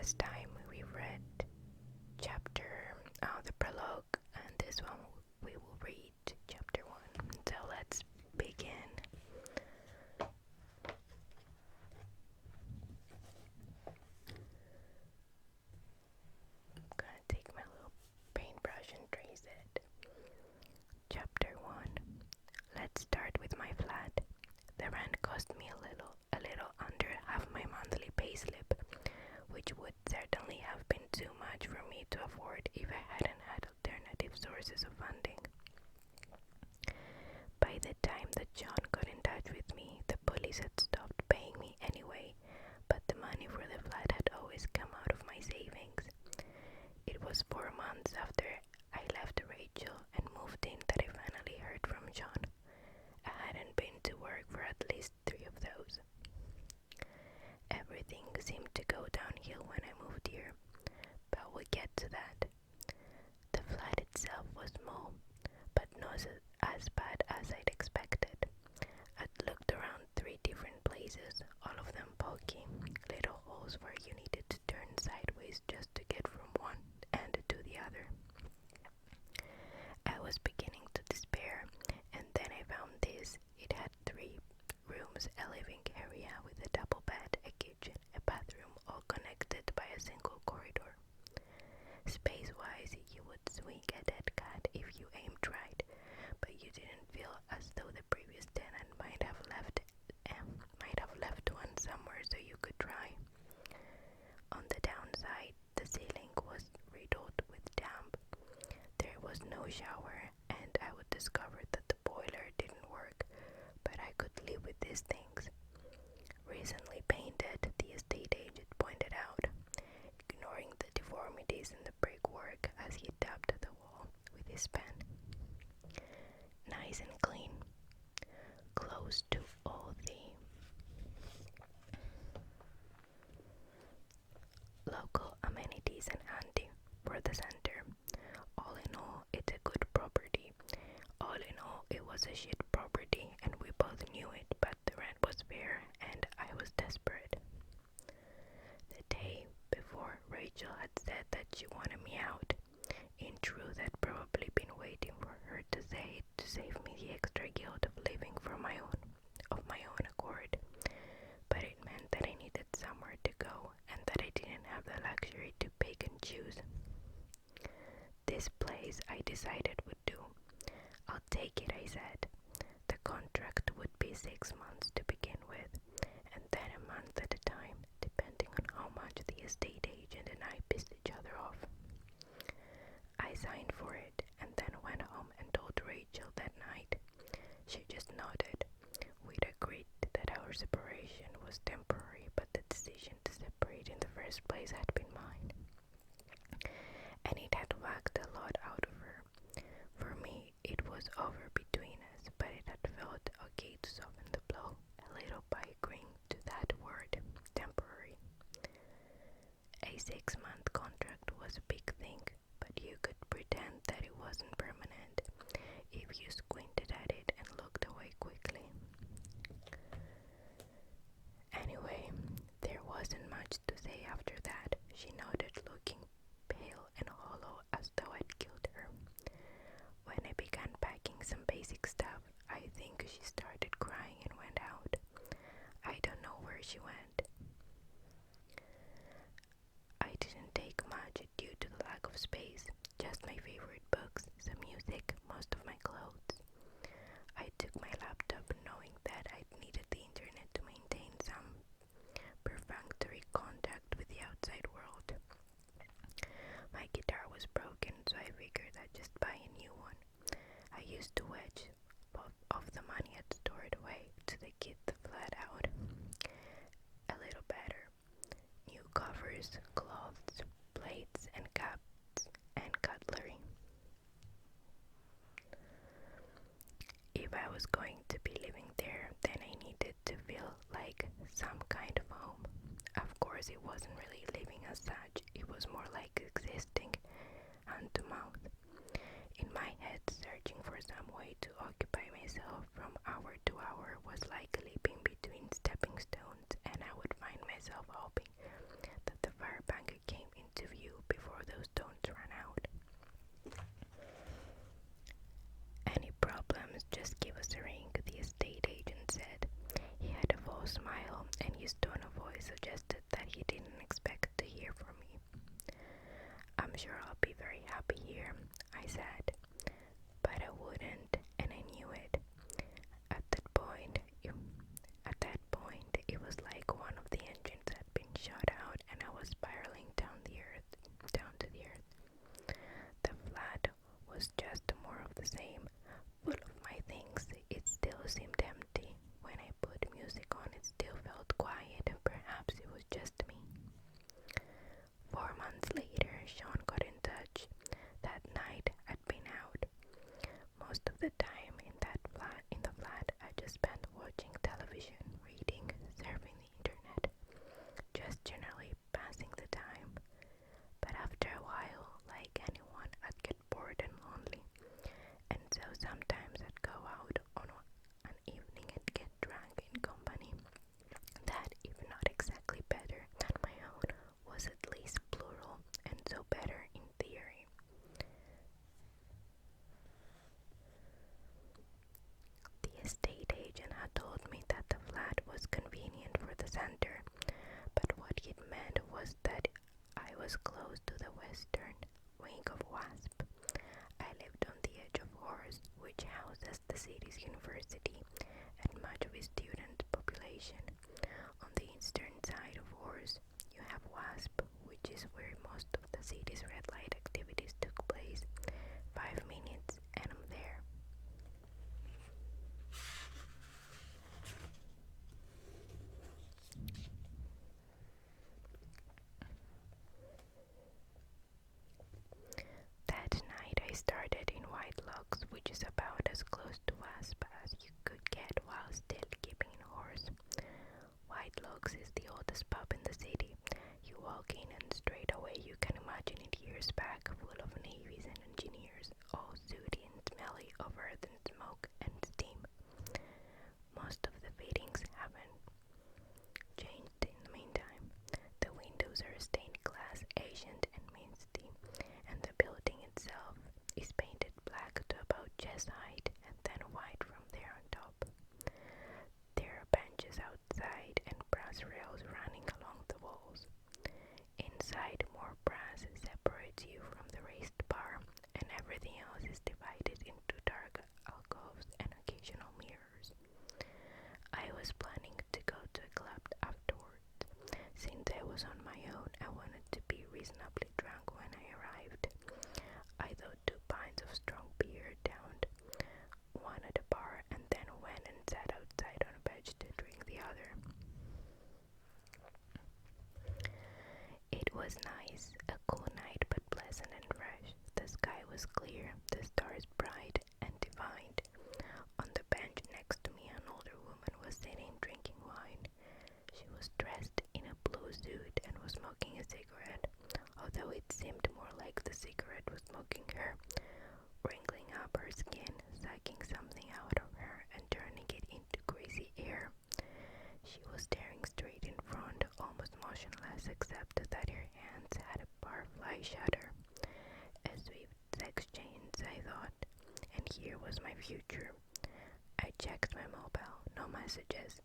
last time we read the prologue, and this one we will read chapter 1. So let's begin. I'm gonna take my little paintbrush and trace it. Chapter 1. Let's start with my flat. The rent cost me a little under half my monthly payslip, which would certainly have been too much for me to afford if I hadn't had alternative sources of funding. By the time that John got in touch with me, the police had stopped paying me anyway, but the money for the flat had always come out of my savings. It was 4 months after I left Rachel and moved in that I finally heard from John. I hadn't been to work for at least 3 of those. Everything seemed to go downhill when I moved here, but we'll get to that. The flat itself was small, but not as bad as I'd expected. I'd looked around 3 different places, all of them pokey, little holes where you needed to turn sideways just to get from one end to the other. I was beginning to despair, and then I found this. It had 3 rooms, a living area with a double bed, a kitchen, a bathroom, all connected by a single corridor. Space-wise, you would swing a dead cat if you aimed right, but you didn't feel as though the previous tenant might have left one somewhere so you could try. On the downside, the ceiling was riddled with damp. There was no shower, and I would discover that the boiler didn't work, but I could live with these things. Recently painted, the estate agent pointed out, ignoring the deformities in the brickwork as he tapped the wall with his pen. Nice and clean, close to all the local amenities and handy for the center. All in all, it's a good property. All in all, it was a shit property, and we both knew it, but the rent was fair, and I was desperate. The day before, Rachel had said that she wanted me out. In truth, I'd probably been waiting for her to say it to save me the extra guilt of living of my own accord. But it meant that I needed somewhere to go, and that I didn't have the luxury to pick and choose. This place, I decided, would do. I'll take it, I said. The contract would be 6 months to begin with, and then a month at a time, depending on how much the estate agent and I pissed each other off. I signed for it, and then went home and told Rachel that night. She just nodded. We'd agreed that our separation was temporary, but the decision to separate in the first place had been mine. And it had whacked a lot out of her. For me, it was over between us, but it had felt okay to soften the blow a little by agreeing to that word, temporary. A 6-month contract was a big thing, but you could pretend that it wasn't permanent if you squinted at it and looked away quickly. Anyway, there wasn't much to say after that. She nodded, looking pale and hollow as though I'd killed her. When I began packing some basic stuff, I think she started crying and went out. I don't know where she went. I didn't take much due to the lack of space, just my favorite books, some music, most of my clothes. I took my laptop knowing that I needed the internet to maintain some perfunctory contact with the outside world. My guitar was broken, so I figured I'd just buy a new one. I used to wedge of the money I'd stored away to the kit the flat out a little better. New covers, cloths, plates, and cups and cutlery. If I was going to be living there, then I needed to feel like some kind of home. Of course, it wasn't really living as such. It was more like existing hand to mouth. In my head, searching for some way to occupy myself from hour to hour was like leaping between stepping stones, and I would find myself hoping that the fire bank same, full of my things. It still seemed empty. When I put music on, it still felt quiet, and perhaps it was just me. 4 months later, Sean got in touch. That night, I'd been out. Most of the time in the flat, I just spent watching television, reading, surfing the internet, just generally passing the time. But after a while, like anyone, I'd get bored and lonely, and so sometimes I'd go out on an evening and get drunk in company that, if not exactly better than my own, was at least plural, and so better in theory. The estate agent had told me that the flat was convenient for the center, but what it meant was that I was close to the western wing of WASP. I lived on the edge of Horse, which houses the city's university and much of its student population. On the eastern side of Horse, you have WASP, which is where most of the city's red light activities took place. 5 minutes and I'm there. That night I started in White Locks, which is about as close to WASP as you could get while still keeping in Horse. White Locks is the oldest pub in the city. You walk in and straight away you can imagine it years back, full of navies and engineers, all sooty and smelly of earth and smoke and steam. Most of the fittings haven't changed in the meantime. The windows are stained glass, ancient and misty, and the building itself is painted black to about chest height and then white from there on top. There are benches outside and brass rails running along the walls. Inside, more brass separates you from the raised bar, and everything else is divided into dark alcoves and occasional mirrors. I was planning to go to a club afterwards. Since I was on my own, I wanted to be reasonably drunk when I arrived. I thought 2 pints of strong beer, downed one at a bar, and then went and sat outside on a bench to drink the other. It was nice, a cool night but pleasant and fresh. The sky was clear, the stars bright and defined. On the bench next to me, an older woman was sitting drinking wine. She was dressed in a blue suit and was smoking a cigarette, although it seemed more like the cigarette was smoking her, wrinkling up her skin, sucking something out of her and turning it into greasy air. She was staring straight in front, almost motionless, except that her hands had a barfly shudder. A swift sex change, I thought, and here was my future. I checked my mobile, no messages.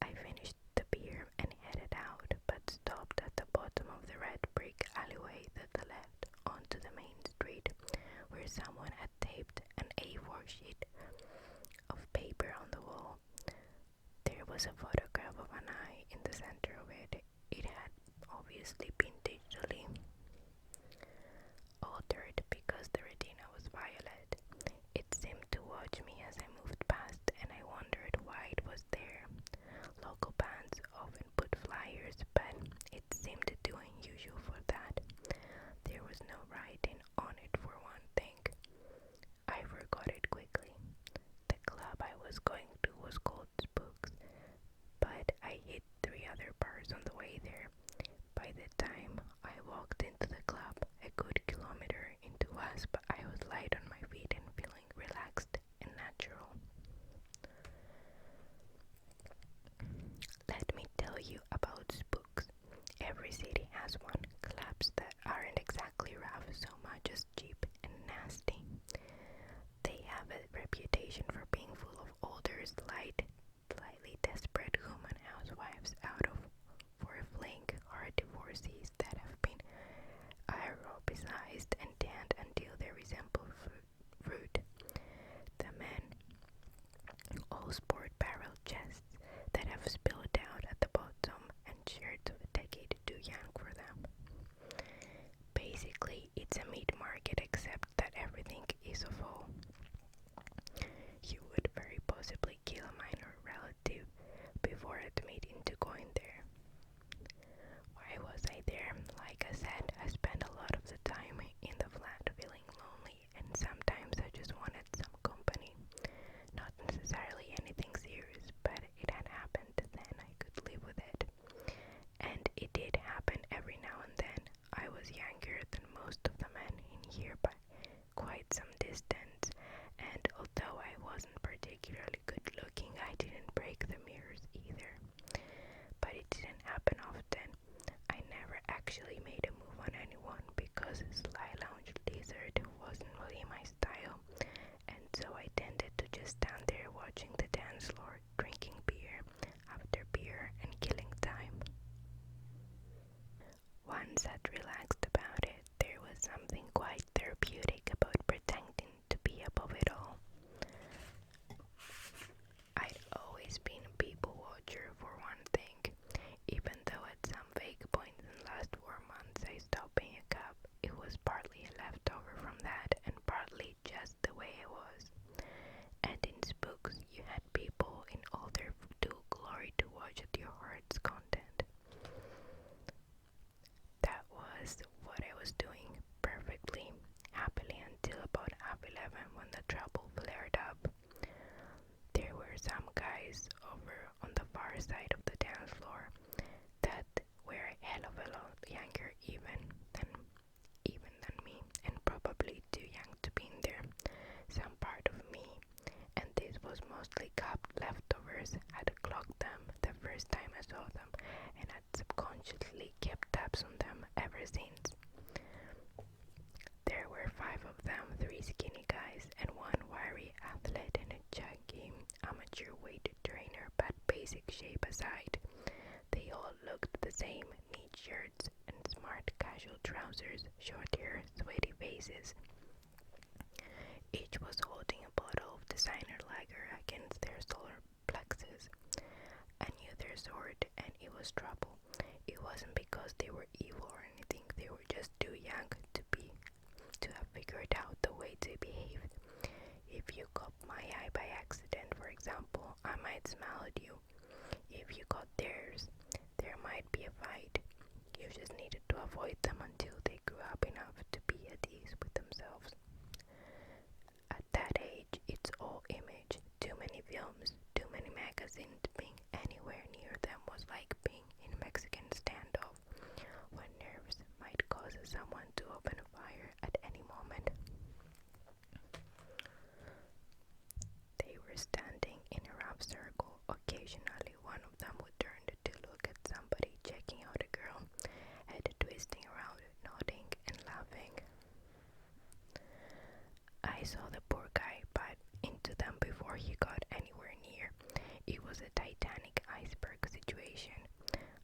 I finished the beer and headed out, but stopped at the bottom of the red brick alleyway to the left onto the main street, where someone had taped an A4 sheet of paper on the wall. There was a photograph of an eye in the center of it. It had obviously been digitally altered because the retina was violet. It seemed to watch me as I moved past, and I wondered why it was there. Local bands often put flyers, but it seemed too unusual for that. There was no writing on it for one thing. I forgot it quickly. The club I was going to was called Spooks, but I hit 3 other bars on the way there. By the time I walked into the club, a good kilometer into WASP, I was light on my feet and feeling relaxed and natural. Let me tell you about Spooks. Every city has one. Clubs that aren't exactly rough so much as cheap and nasty. They have a reputation for being full of older, slightly desperate human housewives out of for a fling, or divorcees that have been aerobicized and tanned until they resemble fruit. The men all sport barrel chests that have spilled out at the bottom and shirts of a decade too young for them. Basically, it's a meat particularly good looking. I didn't break the mirrors either. But it didn't happen often. I never actually made a move on anyone because Sly Lounge Lizard wasn't really my style, and so I tended to just stand there watching the dance floor, drinking beer after beer and killing time. Once I'd relaxed about it, there was something quite therapeutic about pretending to be above it all. I'd always been a people watcher for one thing, even though at some vague point in the last 4 months I stopped paying a cab. It was partly a leftover from that and partly just the way it was. And in Spooks you had people in all their full glory to watch at your heart's content. That was what I was doing perfectly happily until about 11:30 when the trouble flared up. There were some guys over on the far side of the dance floor that were a hell of a lot younger even than me, and probably too young to be in there. Some part of me, and this was mostly cup leftovers, had clocked them the first time I saw them, and had subconsciously kept tabs on them ever since. There were 5 of them, 3 skinny guys and 1 wiry athlete and a chunky amateur weight trainer, but basic shape aside, they all looked the same: neat shirts and smart casual trousers, short hair, sweaty faces. Each was holding a bottle of designer lager against their solar plexus. I knew their sort, and it was trouble. It wasn't because they were evil or anything, they were just too young to have figured out the way to behave. If you caught my eye by accident, for example, I might smile at you. If you caught theirs, there might be a fight. You just needed to avoid them until they grew up enough to be at ease with themselves. At that age, it's all image. Too many films, too many magazines. Being anywhere near them was like being in a Mexican standoff, when nerves might cause someone to open fire at any moment. They were standing in a rough circle. Occasionally, one of them would turn to look at somebody checking out a girl, head twisting around, nodding and laughing. I saw the poor guy butt into them before he got anywhere near. It was a Titanic iceberg situation.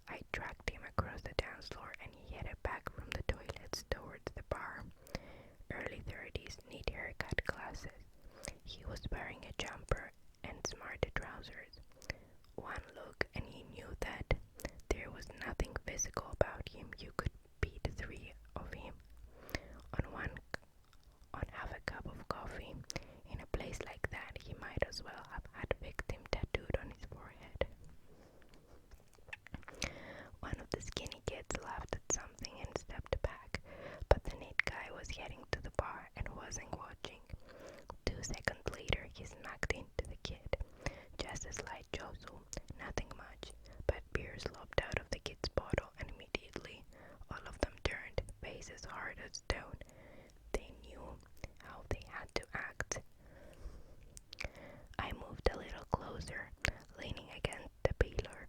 I dragged him across the dance floor and he headed back from the toilets towards the bar. Early 30s, neat haircut, glasses. He was wearing a jumper and smart trousers. One look and he knew that there was nothing physical about him. You could beat 3 of him on half a cup of coffee. In a place like that, he might as well have had victim tattooed on his forehead. One of the skinny kids laughed at something and stepped back, but the neat guy was heading to the bar and wasn't watching. 2 seconds later, he smacked into the kid. Just a slight jostle, nothing much, but beer slopped out of the kid's bottle, and immediately all of them turned, faces hard as stone. They knew how they had to act. I moved a little closer, leaning against the pillar.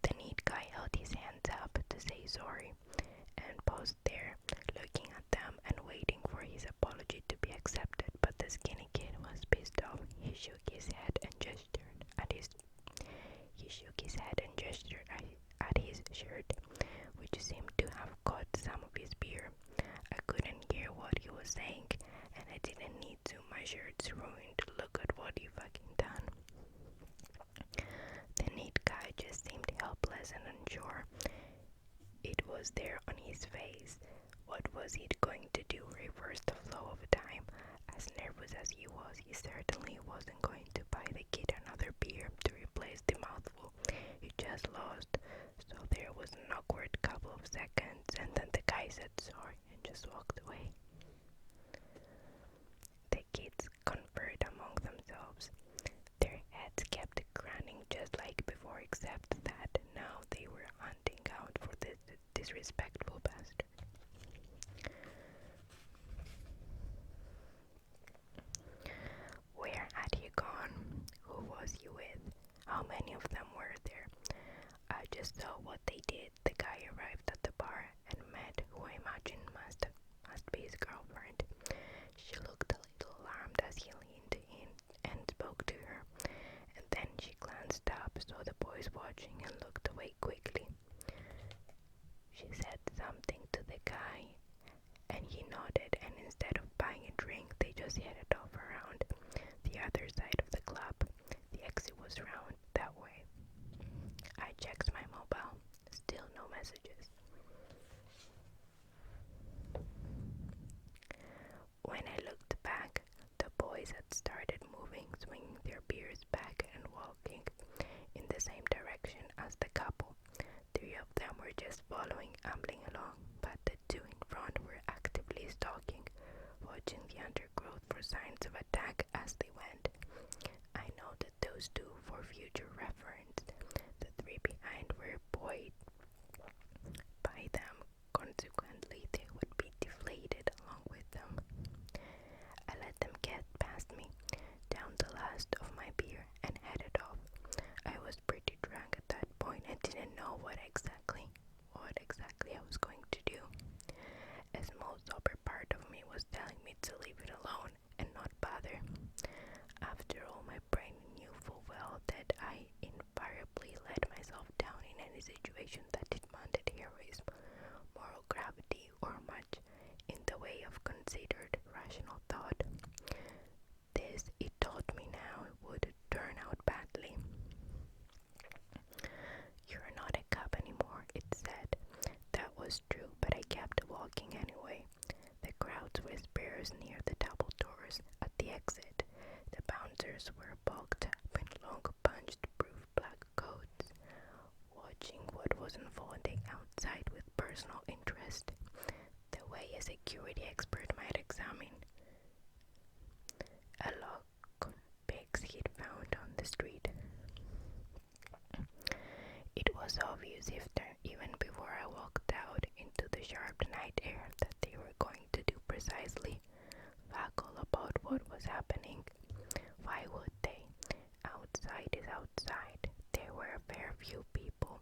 The neat guy held his hands up to say sorry, and paused there, looking at them and waiting for his apology to be accepted, but the skinny kid was pissed off. He shook his head and gestured at his shirt, which seemed to have caught some of his beer. I couldn't hear what he was saying, and I didn't need to. My shirt's ruined. Look at what you fucking done. The neat guy just seemed helpless and unsure. It was there on his face. What was he going to do? Reverse the flow of time? As nervous as he was, he certainly wasn't going to buy the kid another beer to replace the mouthful he just lost. So there was an awkward couple of seconds, and then the guy said sorry and just walked away. The kids conferred among themselves. Their heads kept grunting just like before, except that now they were hunting out for this disrespectful bastard. Where had he gone? just saw what they did. The guy arrived at the bar and met who I imagine must be his girlfriend. She looked a little alarmed as he leaned in and spoke to her, and then she glanced up, saw the boys watching, and looked away quickly. She said something to the guy, and he nodded, and instead of buying a drink, they just headed off around the other side of the club. The exit was round that way. I checked my mobile. Still no messages. When I looked back, the boys had started moving, swinging their beers back and walking in the same direction as the couple. 3 of them were just following, ambling along, but the 2 in front were actively stalking, watching the undergrowth for signs of attack as they went. I noted those 2 for future reference. The 3 behind were buoyed by them. Consequently, they would be deflated along with them. I let them get past me, downed the last of my beer, and headed off. I was pretty drunk at that point and didn't know what exactly I was going to do. A small sober part of me was telling me to leave it alone and not bother. After all, my brain knew full well that I invariably let myself down in any situation that demanded heroism, moral gravity, or much in the way of considered rational thought. This, it taught me now, would turn out badly. "You're not a cop anymore," it said. That was true, but I kept walking anyway. The crowds were sparse near the double doors at the exit. The bouncers were bulked up in long punched proof black coats, watching what was unfolding outside with personal interest, the way a security expert might examine a log of pigs he'd found on the street. It was obvious even before I walked out into the sharp night air that they were going to do precisely vagal about what was happening. Why would they? Outside is outside. There were a fair few people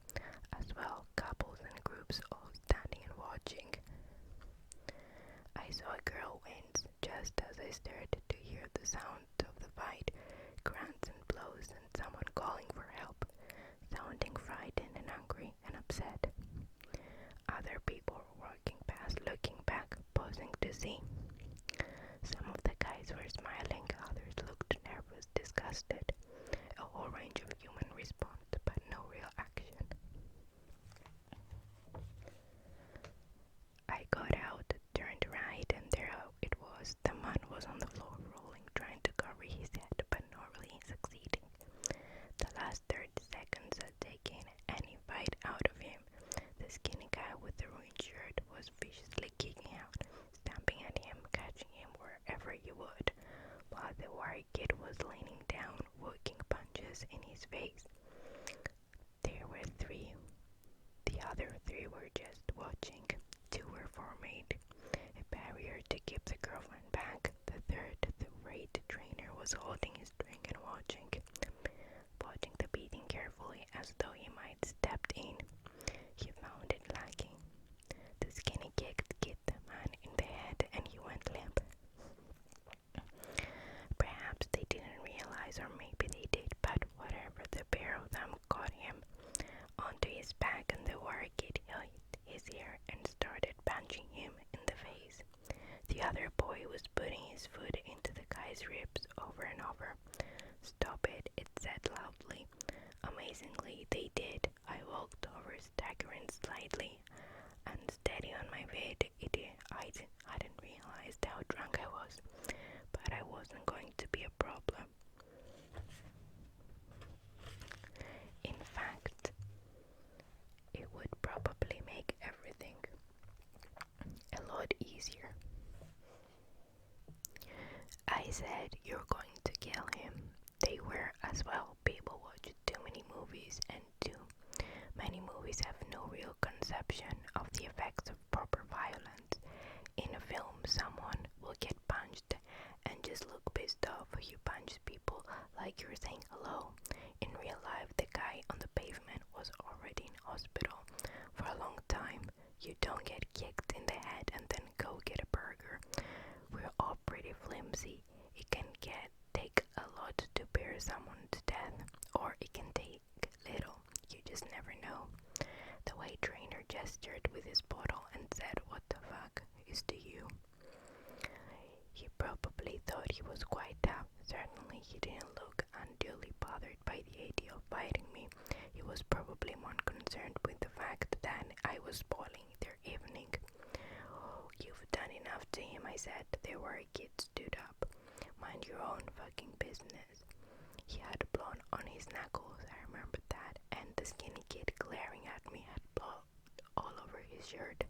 as well, couples and groups all standing and watching. I saw a girl wince just as I started to hear the sound of the fight, grunts and blows, and someone calling for help, sounding frightened and angry and upset. Other people were walking past, looking back, pausing to see. Some of the guys were smiling, others looked nervous, disgusted. A whole range of human response, but no real action. I got out, turned right, and there it was. The man was on the floor, rolling, trying to cover his head, but not really succeeding. The last 30 seconds had taken any fight out of him. The skinny guy with the ruined shirt was viciously kicking out, stamping at him, catching him wherever he would, while the wire kid was leaning down, working punches in his face. There were 3. The other 3 were just watching. 2 were formed, a barrier to keep the girlfriend back. The third, the rate trainer, was holding his drink and watching the beating carefully as though he might step in. He found it lacking. The skinny kicked the man in the head and he went limp. Perhaps they didn't realize, or maybe they did, but whatever, the pair of them caught him onto his back and the wire kid hit his ear and started punching him in the face. The other boy was putting his foot into the guy's ribs over and over. "Stop it," it said loudly. Amazingly, they did. I walked over, staggering slightly, unsteady on my feet. I didn't realize how drunk I was, but I wasn't going to be a problem. In fact, it would probably make everything a lot easier. I said, "You're going to kill him." They were as well. People watch too many movies, and too many movies have no real conception of the effects of proper violence. In a film, someone will get punched and just look pissed off. You punch people like you're saying hello. In real life, the guy on the pavement was was already in hospital for a long time. You don't get kicked in the head and then go get a burger. We're all pretty flimsy. It can take a lot to bear someone to death, or it can take little. You just never know. The weight trainer gestured with his bottle and said, "What the fuck is to you?" He probably thought he was quite tough. Certainly he didn't look unduly bothered by the idea of biting me. He was probably more concerned with the fact that I was spoiling their evening. "Oh, you've done enough to him," I said. The worried kid stood up. "Mind your own fucking business." He had blood on his knuckles, I remembered that, and the skinny kid glaring at me had blood all over his shirt.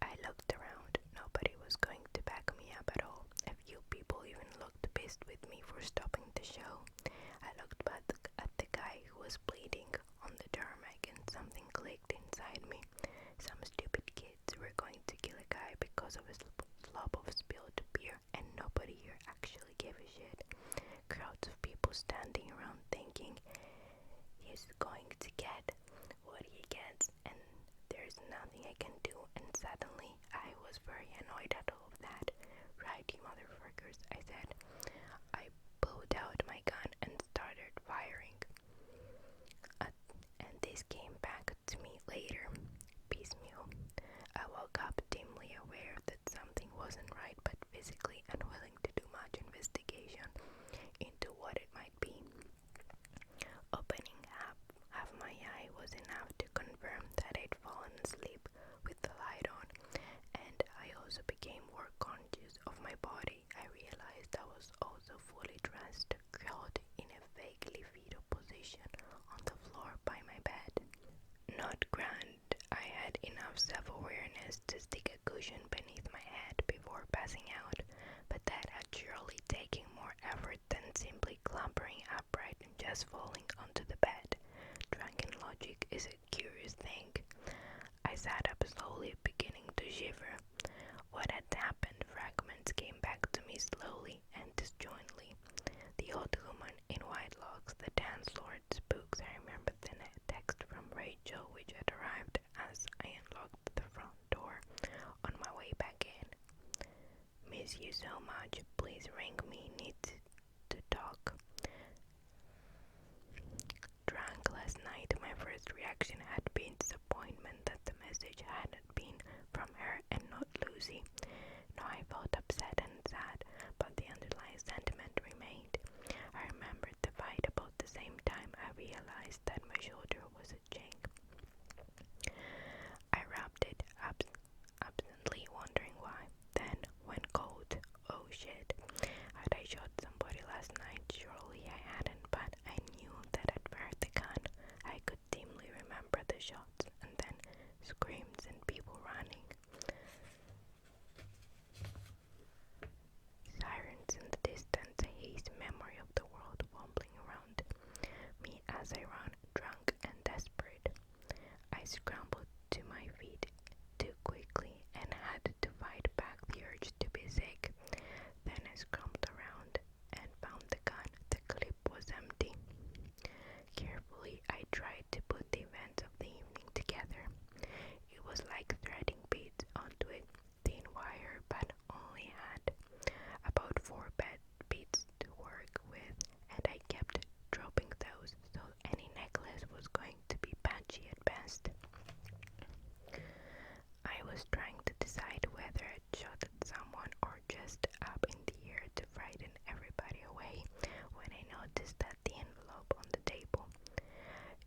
I looked around. Nobody was going to back me up at all. A few people even looked pissed with me for stopping the show. I looked back at the guy who was bleeding on the tarmac and something clicked inside me. Some stupid kids were going to kill a guy because of a slob of spilled beer, and nobody here actually gave a shit. Crowds of people standing around thinking, "He's going to get what he gets, and there's nothing I can do." And suddenly I was very annoyed at all of that. "Right, you motherfuckers," I said. I pulled out my gun and started firing. And this came back to me later, piecemeal. I woke up dimly aware that something wasn't right, but physically unwilling to do much investigation into what it might be. Opening half my eye was enough to confirm that I'd fallen asleep with the light on, and I also became more conscious of my body. I realized I was also fully dressed, curled in a vaguely fetal position on the floor by my bed. Not grand. I had enough self-awareness to stick a cushion beneath my head before passing out, but that had surely taken more effort than simply clambering upright and just falling onto the bed. Drunken logic is a curious thing. I sat up slowly, beginning to shiver. What had happened? Fragments came back to me slowly and disjointly. The old woman in white locks, the dance lord's books. I remembered the text from Rachel, which had arrived as I unlocked the front door on my way back in. "Miss you so much. Please ring me. Need to talk." Drunk last night, my first reaction had been disappointment that the message hadn't been from her and not Lucy. No, I felt upset and sad, but the underlying sentiment remained. I remembered the fight about the same time I realized that my shoulder was itching. I rubbed it absently, wondering why. Then went cold. Oh shit. Had I shot somebody last night? Surely I hadn't, but I knew that I'd fired the gun. I could dimly remember the shots and then screams and people running. Sirens in the distance, a hazy memory of the world wobbling around me as I ran, drunk and desperate. I scrambled to my feet too quickly and had to fight back the urge to be sick. Then I scrambled around and found the gun. The clip was empty. Carefully, I tried to put the events of the evening together. It was like threading beads onto a thin wire, but only had about 4 beads to work with, and I kept dropping those, so any necklace was going to be patchy at best. I was trying to decide whether I'd shot at someone or just up in the air to frighten everybody away when I noticed that the envelope on the table.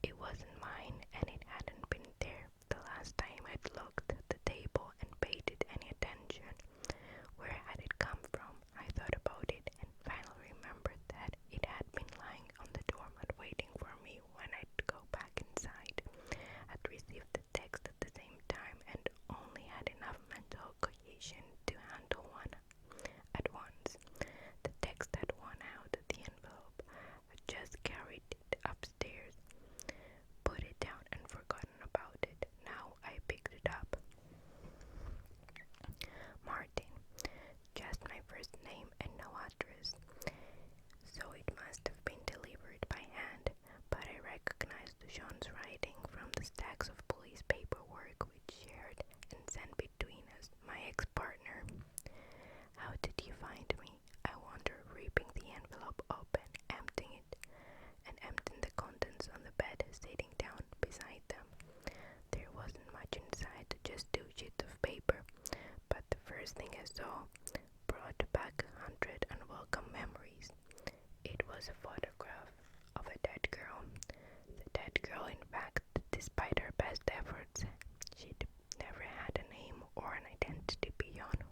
It wasn't mine, and it hadn't been there the last time I'd looked at the table and paid it any attention. Where had it come from? I thought about it and finally remembered that it had been lying on the doormat waiting for me when I'd go back inside. I'd received the text at the same time and only had enough mental cohesion to handle one at once. The text had worn out the envelope. I'd that girl, in fact, despite her best efforts, she'd never had a name or an identity beyond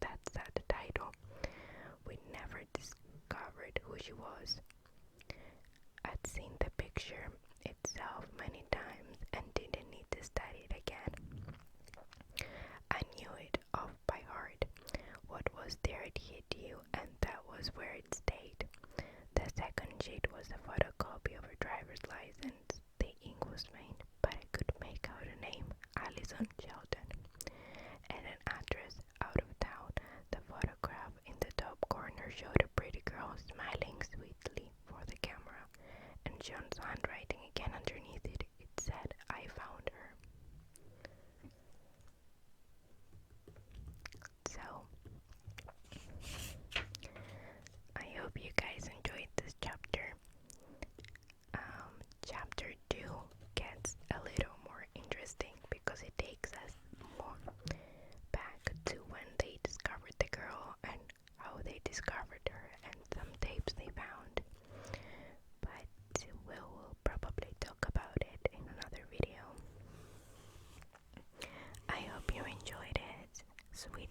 that sad title. We never discovered who she was. I'd seen the picture itself many times and didn't need to study it again. I knew it off by heart. What was there it hit you, and that was where it stayed. The second sheet was a photocopy of her driver's license. The ink was faint, but I could make out a name, Allison Shelton, and an address out of town. The photograph in the top corner showed a pretty girl smiling sweetly for the camera, and John's handwriting again underneath it. It said, "I found her." So, I hope you guys enjoyed this chapter. Chapter 2 gets a little more interesting because it takes us more back to when they discovered the girl and how they discovered her and some tapes they found. But we'll probably talk about it in another video. I hope you enjoyed it. Sweet